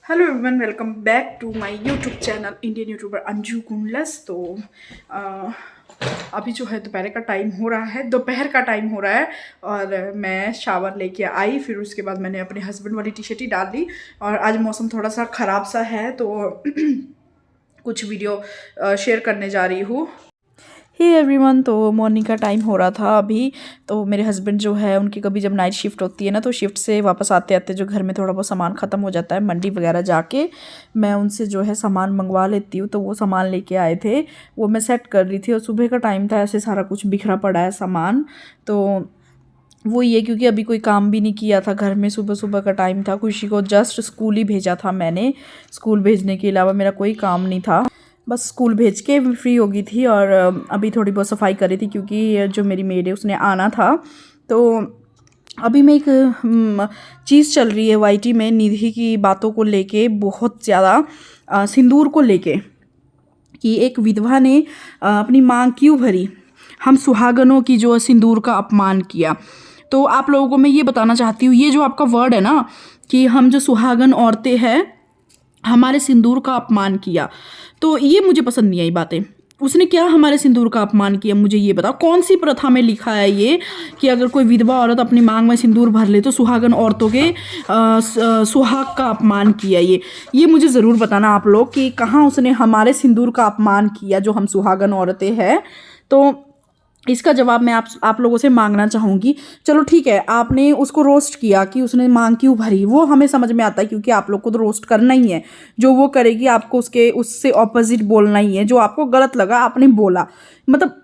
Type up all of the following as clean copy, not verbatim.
Hello everyone, welcome back to my YouTube channel Indian YouTuber Anju Kundalas. तो अ, अभी जो है दोपहर का टाइम हो रहा है और मैं शावर लेके आई। फिर उसके बाद मैंने अपने हस्बैंड वाली टी शर्ट ही डाल ली। और आज मौसम थोड़ा सा ख़राब सा है तो कुछ वीडियो शेयर करने जा रही हूँ। हे एवरीवन, तो मॉर्निंग का टाइम हो रहा था अभी। तो मेरे हस्बैंड जो है उनकी कभी जब नाइट शिफ्ट होती है ना, तो शिफ्ट से वापस आते आते जो घर में थोड़ा बहुत सामान ख़त्म हो जाता है, मंडी वगैरह जाके मैं उनसे जो है सामान मंगवा लेती हूँ। तो वो सामान लेके आए थे, वो मैं सेट कर रही थी और सुबह का टाइम था, ऐसे सारा कुछ बिखरा पड़ा है सामान। तो वो ये क्योंकि अभी कोई काम भी नहीं किया था घर में, सुबह सुबह का टाइम था, खुशी को जस्ट स्कूल ही भेजा था मैंने। स्कूल भेजने के अलावा मेरा कोई काम नहीं था, बस स्कूल भेज के फ्री हो गई थी। और अभी थोड़ी बहुत सफाई कर रही थी क्योंकि जो मेरी मेड है उसने आना था। तो अभी मैं एक चीज़ चल रही है वाईटी में निधि की बातों को लेके, बहुत ज़्यादा सिंदूर को लेके, कि एक विधवा ने अपनी मांग क्यों भरी, हम सुहागनों की जो सिंदूर का अपमान किया। तो आप लोगों को मैं ये बताना चाहती हूँ, ये जो आपका वर्ड है ना कि हम जो सुहागन औरतें हैं हमारे सिंदूर का अपमान किया, तो ये मुझे पसंद नहीं आई बातें। उसने क्या हमारे सिंदूर का अपमान किया, मुझे ये बताओ। कौन सी प्रथा में लिखा है ये कि अगर कोई विधवा औरत अपनी मांग में सिंदूर भर ले तो सुहागन औरतों के सुहाग का अपमान किया? ये मुझे ज़रूर बताना आप लोग कि कहाँ उसने हमारे सिंदूर का अपमान किया जो हम सुहागन औरतें हैं। तो इसका जवाब मैं आप लोगों से मांगना चाहूँगी। चलो ठीक है, आपने उसको रोस्ट किया कि उसने मांग क्यों भरी, वो हमें समझ में आता है क्योंकि आप लोग को तो रोस्ट करना ही है। जो वो करेगी आपको उसके उससे ऑपोजिट बोलना ही है। जो आपको गलत लगा आपने बोला, मतलब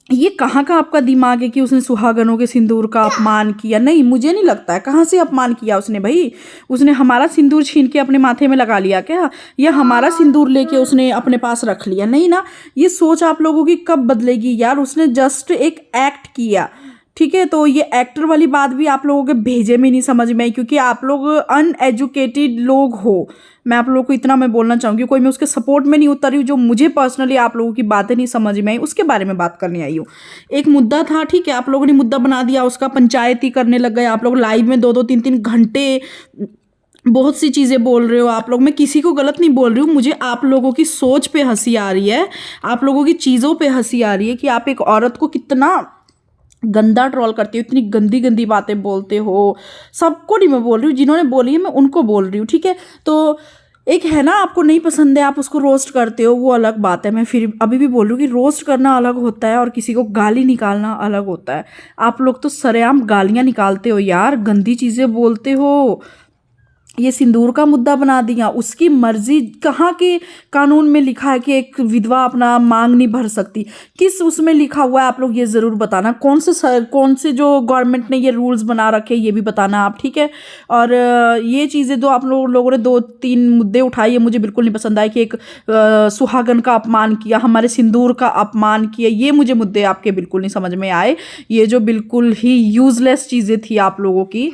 ये कहाँ का आपका दिमाग है कि उसने सुहागनों के सिंदूर का अपमान किया? नहीं, मुझे नहीं लगता है। कहाँ से अपमान किया उसने भाई? उसने हमारा सिंदूर छीन के अपने माथे में लगा लिया क्या, या हमारा सिंदूर लेके उसने अपने पास रख लिया? नहीं ना। ये सोच आप लोगों की कब बदलेगी यार? उसने जस्ट एक एक्ट किया, ठीक है। तो ये एक्टर वाली बात भी आप लोगों के भेजे में नहीं समझ में आई क्योंकि आप लोग अनएजुकेटेड लोग हो। मैं आप लोगों को इतना मैं बोलना चाहूँगी, कोई मैं उसके सपोर्ट में नहीं उतर रही हूँ। जो मुझे पर्सनली आप लोगों की बातें नहीं समझ में आई उसके बारे में बात करने आई हूँ। एक मुद्दा था, ठीक है, आप लोगों ने मुद्दा बना दिया, उसका पंचायती करने लग गए आप लोग। लाइव में 2-2 3-3 घंटे बहुत सी चीज़ें बोल रहे हो आप लोग। मैं किसी को गलत नहीं बोल रही हूँ, मुझे आप लोगों की सोच पे हंसी आ रही है, आप लोगों की चीज़ों पे हंसी आ रही है कि आप एक औरत को कितना गंदा ट्रोल करते हो, इतनी गंदी गंदी बातें बोलते हो। सबको नहीं मैं बोल रही हूँ, जिन्होंने बोली है मैं उनको बोल रही हूँ, ठीक है। तो एक है ना, आपको नहीं पसंद है आप उसको रोस्ट करते हो, वो अलग बात है। मैं फिर अभी भी बोल रही हूँ कि रोस्ट करना अलग होता है और किसी को गाली निकालना अलग होता है। आप लोग तो सरेआम गालियाँ निकालते हो यार, गंदी चीज़ें बोलते हो। ये सिंदूर का मुद्दा बना दिया, उसकी मर्जी। कहाँ के कानून में लिखा है कि एक विधवा अपना मांग नहीं भर सकती? किस उसमें लिखा हुआ है? आप लोग ये ज़रूर बताना। कौन से जो गवर्नमेंट ने ये रूल्स बना रखे ये भी बताना आप, ठीक है। और ये चीज़ें जो आप लोगों ने 2-3 मुद्दे उठाए ये मुझे बिल्कुल नहीं पसंद आए कि एक सुहागन का अपमान किया, हमारे सिंदूर का अपमान किया। ये मुझे मुद्दे आपके बिल्कुल नहीं समझ में आए। ये जो बिल्कुल ही यूजलेस चीज़ें थी आप लोगों की।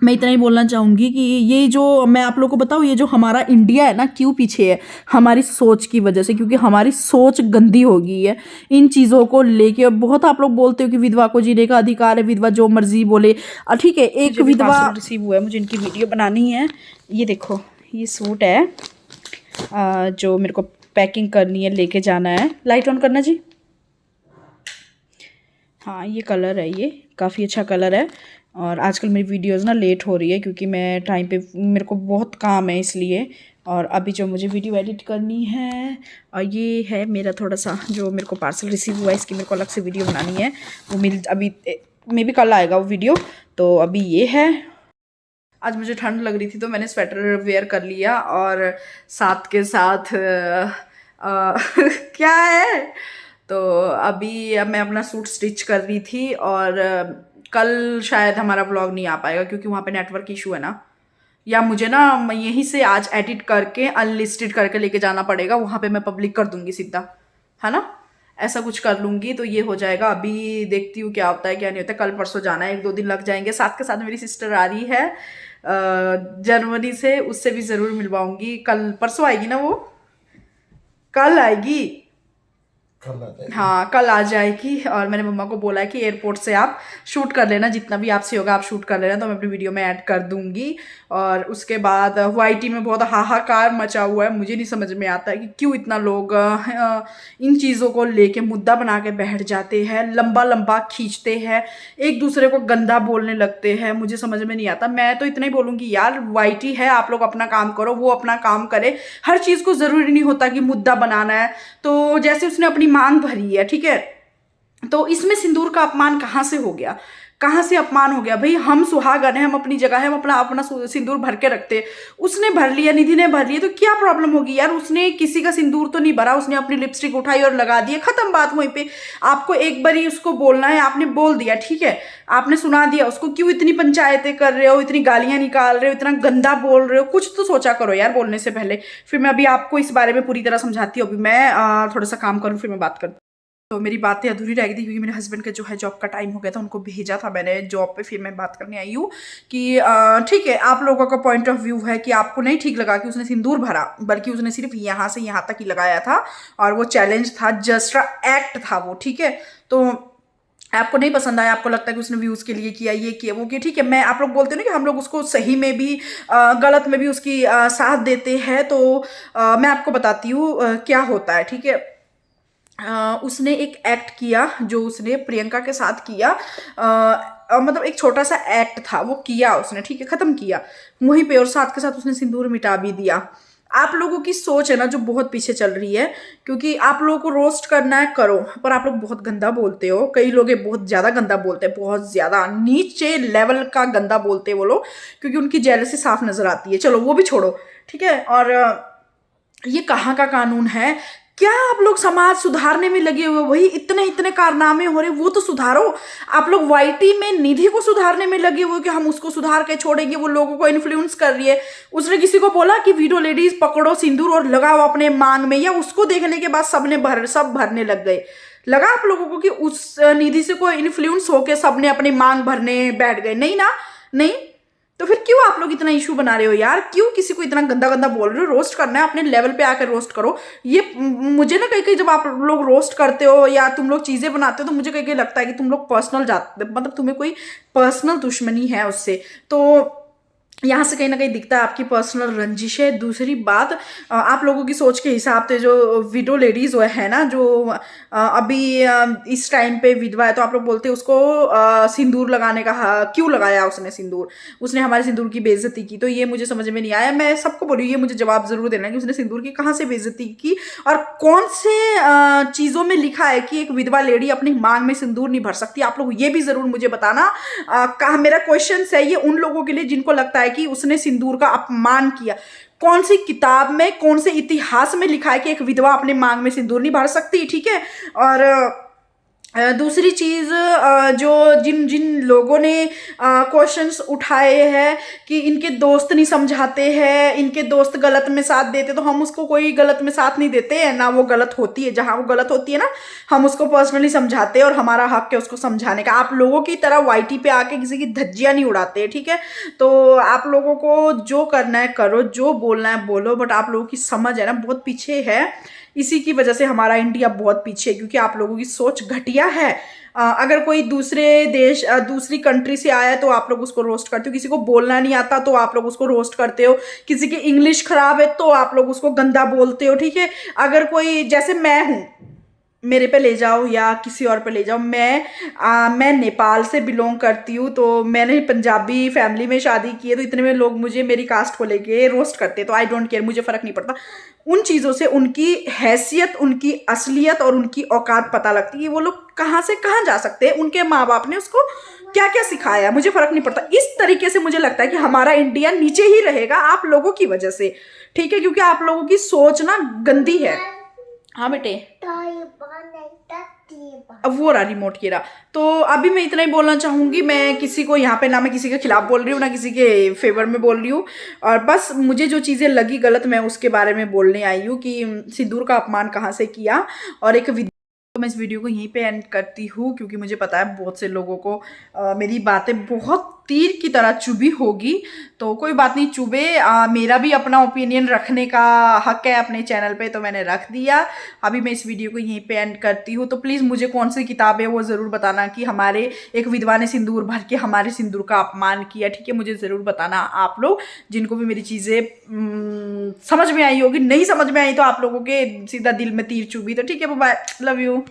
मैं इतना ही बोलना चाहूँगी कि ये जो मैं आप लोगों को बताऊँ, ये जो हमारा इंडिया है ना क्यों पीछे है, हमारी सोच की वजह से। क्योंकि हमारी सोच गंदी हो गई है इन चीज़ों को लेके। बहुत आप लोग बोलते हो कि विधवा को जीने का अधिकार है, विधवा जो मर्जी बोले। ठीक है, एक विधवा रिसीव हुआ है, मुझे इनकी वीडियो बनानी है। ये देखो, ये सूट है जो मेरे को पैकिंग करनी है, लेके जाना है। लाइट ऑन करना जी। हाँ, ये कलर है, ये काफ़ी अच्छा कलर है। और आजकल मेरी वीडियोस ना लेट हो रही है क्योंकि मैं टाइम पे, मेरे को बहुत काम है इसलिए। और अभी जो मुझे वीडियो एडिट करनी है, और ये है मेरा थोड़ा सा जो मेरे को पार्सल रिसीव हुआ है, इसकी मेरे को अलग से वीडियो बनानी है। वो मिल अभी मे भी कल आएगा वो वीडियो। तो अभी ये है। आज मुझे ठंड लग रही थी तो मैंने स्वेटर वेयर कर लिया और साथ के साथ क्या है, तो अभी अब मैं अपना सूट स्टिच कर रही थी। और कल शायद हमारा व्लॉग नहीं आ पाएगा क्योंकि वहाँ पे नेटवर्क इशू है ना। या मुझे ना यहीं से आज एडिट करके अनलिस्टेड करके लेके जाना पड़ेगा, वहाँ पे मैं पब्लिक कर दूंगी सीधा, है ना। ऐसा कुछ कर लूंगी तो ये हो जाएगा। अभी देखती हूँ क्या होता है क्या नहीं होता है। कल परसों जाना है, 1-2 दिन लग जाएंगे। साथ के साथ मेरी सिस्टर आ रही है जर्मनी से, उससे भी ज़रूर मिलवाऊंगी। कल परसों आएगी ना वो, कल आएगी। कल आ जाएगी। हाँ कल आ जाएगी। और मैंने मम्मा को बोला है कि एयरपोर्ट से आप शूट कर लेना, जितना भी आपसे होगा आप शूट कर लेना, तो मैं अपनी वीडियो में ऐड कर दूंगी। और उसके बाद वाईटी में बहुत हाहाकार मचा हुआ है। मुझे नहीं समझ में आता है कि क्यों इतना लोग इन चीज़ों को लेके मुद्दा बना के बैठ जाते हैं, लंबा लंबा खींचते हैं, एक दूसरे को गंदा बोलने लगते हैं। मुझे समझ में नहीं आता। मैं तो इतना ही बोलूँगी यार, वाईटी है, आप लोग अपना काम करो, वो अपना काम करे। हर चीज़ को ज़रूरी नहीं होता कि मुद्दा बनाना है। तो जैसे उसने अपनी मांग भरी है, ठीक है, तो इसमें सिंदूर का अपमान कहाँ से हो गया, कहाँ से अपमान हो गया? भाई हम सुहागन हैं, हम अपनी जगह है, हम अपना अपना सिंदूर भर के रखते हैं। उसने भर लिया, निधि ने भर लिया, तो क्या प्रॉब्लम होगी यार? उसने किसी का सिंदूर तो नहीं भरा, उसने अपनी लिपस्टिक उठाई और लगा दी, खत्म बात वहीं पे। आपको एक बार ही उसको बोलना है, आपने बोल दिया, ठीक है, आपने सुना दिया उसको। क्यों इतनी पंचायतें कर रहे हो, इतनी गालियां निकाल रहे हो, इतना गंदा बोल रहे हो? कुछ तो सोचा करो यार बोलने से पहले। फिर मैं अभी आपको इस बारे में पूरी तरह समझाती हूँ। अभी मैं थोड़ा सा काम करूँ, फिर मैं बात करती हूँ। तो मेरी बातें अधूरी रह गई थी क्योंकि मेरे हस्बैंड का जो है जॉब का टाइम हो गया था, उनको भेजा था मैंने जॉब पे। फिर मैं बात करने आई हूँ कि ठीक है, आप लोगों का पॉइंट ऑफ व्यू है कि आपको नहीं ठीक लगा कि उसने सिंदूर भरा, बल्कि उसने सिर्फ यहाँ से यहाँ तक ही लगाया था, और वो चैलेंज था, जस्ट एक्ट था वो, ठीक है। तो आपको नहीं पसंद आया, आपको लगता है कि उसने व्यूज के लिए किया, ये किया, वो किया, ठीक है। मैं, आप लोग बोलते हो ना कि हम लोग उसको सही में भी गलत में भी उसकी साथ देते हैं, तो मैं आपको बताती हूँ क्या होता है, ठीक है। उसने एक एक्ट किया जो उसने प्रियंका के साथ किया, मतलब एक छोटा सा एक्ट था, वो किया उसने, ठीक है, खत्म किया वहीं पे, और साथ के साथ उसने सिंदूर मिटा भी दिया। आप लोगों की सोच है ना जो बहुत पीछे चल रही है, क्योंकि आप लोगों को रोस्ट करना है करो, पर आप लोग बहुत गंदा बोलते हो। कई लोग ये बहुत ज्यादा गंदा बोलते हैं, बहुत ज्यादा नीचे लेवल का गंदा बोलते हैं वो लोग, क्योंकि उनकी जेलसी साफ नजर आती है। चलो वो भी छोड़ो, ठीक है। और ये कहाँ का कानून है? क्या आप लोग समाज सुधारने में लगे हुए? वही इतने इतने कारनामे हो रहे, वो तो सुधारो। आप लोग वाईटी में निधि को सुधारने में लगे हुए कि हम उसको सुधार के छोड़ेंगे, वो लोगों को इन्फ्लुएंस कर रही है। उसने किसी को बोला कि वीडियो लेडीज पकड़ो सिंदूर और लगाओ अपने मांग में, या उसको देखने के बाद सब भरने लग गए? लगा आप लोगों को कि उस निधि से कोई इन्फ्लुएंस होके सबने अपनी मांग भरने बैठ गए? नहीं ना, नहीं। तो फिर क्यों आप लोग इतना इशू बना रहे हो यार? क्यों किसी को इतना गंदा गंदा बोल रहे हो? रोस्ट करना है अपने लेवल पे आकर रोस्ट करो। ये मुझे ना कहीं कहीं जब आप लोग रोस्ट करते हो या तुम लोग चीजें बनाते हो, तो मुझे कहीं कहीं लगता है कि तुम लोग पर्सनल जाते, मतलब तुम्हें कोई पर्सनल दुश्मनी है उससे। तो यहाँ से कहीं ना कहीं दिखता है आपकी पर्सनल रंजिश है। दूसरी बात, आप लोगों की सोच के हिसाब से जो विडो लेडीज है ना, जो अभी इस टाइम पे विधवा है, तो आप लोग बोलते हैं उसको सिंदूर लगाने का क्यों लगाया उसने सिंदूर? उसने हमारे सिंदूर की बेइज्जती की। तो ये मुझे समझ में नहीं आया। मैं सबको बोलूँ, ये मुझे जवाब जरूर देना है कि उसने सिंदूर की कहाँ से बेइज्जती की, और कौन से चीजों में लिखा है कि एक विधवा लेडी अपनी मांग में सिंदूर नहीं भर सकती? आप लोग ये भी जरूर मुझे बताना। कहा, मेरा क्वेश्चन है ये उन लोगों के लिए जिनको लगता है कि उसने सिंदूर का अपमान किया। कौन सी किताब में, कौन से इतिहास में लिखा है कि एक विधवा अपने मांग में सिंदूर नहीं भर सकती? ठीक है। और दूसरी चीज, जो जिन जिन लोगों ने क्वेश्चंस उठाए हैं कि इनके दोस्त नहीं समझाते हैं, इनके दोस्त गलत में साथ देते, तो हम उसको कोई गलत में साथ नहीं देते हैं ना। वो गलत होती है, जहां वो गलत होती है ना, हम उसको पर्सनली समझाते हैं, और हमारा हक है उसको समझाने का। आप लोगों की तरह वाईटी पे आके किसी की धज्जियां नहीं उड़ाते, ठीक है। तो आप लोगों को जो करना है करो, जो बोलना है बोलो, बट आप लोगों की समझ है ना बहुत पीछे है। इसी की वजह से हमारा इंडिया बहुत पीछे है, क्योंकि आप लोगों की सोच घटिया है। अगर कोई दूसरे देश, दूसरी कंट्री से आया है तो आप लोग उसको रोस्ट करते हो। किसी को बोलना नहीं आता तो आप लोग उसको रोस्ट करते हो। किसी की इंग्लिश खराब है तो आप लोग उसको गंदा बोलते हो, ठीक है। अगर कोई, जैसे मैं हूं, मेरे पे ले जाओ या किसी और पे ले जाओ, मैं नेपाल से बिलोंग करती हूँ, तो मैंने पंजाबी फैमिली में शादी की है, तो इतने में लोग मुझे मेरी कास्ट को लेके रोस्ट करते हैं। तो आई डोंट केयर, मुझे फर्क नहीं पड़ता। उन चीज़ों से उनकी हैसियत, उनकी असलियत और उनकी औकात पता लगती है। वो लोग कहाँ से कहाँ जा सकते हैं, उनके माँ बाप ने उसको क्या क्या सिखाया, मुझे फर्क नहीं पड़ता। इस तरीके से मुझे लगता है कि हमारा इंडिया नीचे ही रहेगा आप लोगों की वजह से, ठीक है, क्योंकि आप लोगों की सोच ना गंदी है। हाँ बेटे, अब वो रहा रिमोट की रहा। तो अभी मैं इतना ही बोलना चाहूंगी। मैं किसी को यहाँ पे, ना मैं किसी के खिलाफ बोल रही हूँ ना किसी के फेवर में बोल रही हूँ, और बस मुझे जो चीजें लगी गलत, मैं उसके बारे में बोलने आई हूँ कि सिंदूर का अपमान कहाँ से किया। और एक तो मैं इस वीडियो को यहीं पे एंड करती हूँ, क्योंकि मुझे पता है बहुत से लोगों को मेरी बातें बहुत तीर की तरह चुभी होगी। तो कोई बात नहीं, चुभे, मेरा भी अपना ओपिनियन रखने का हक है अपने चैनल पे, तो मैंने रख दिया। अभी मैं इस वीडियो को यहीं पे एंड करती हूँ। तो प्लीज़ मुझे कौन सी किताब है वो ज़रूर बताना कि हमारे एक विधवा ने सिंदूर भर के हमारे सिंदूर का अपमान किया, ठीक है? मुझे ज़रूर बताना आप लोग, जिनको भी मेरी चीज़ें समझ में आई होगी। नहीं समझ में आई तो आप लोगों के सीधा दिल में तीर चुभी, तो ठीक है, बाय, लव यू।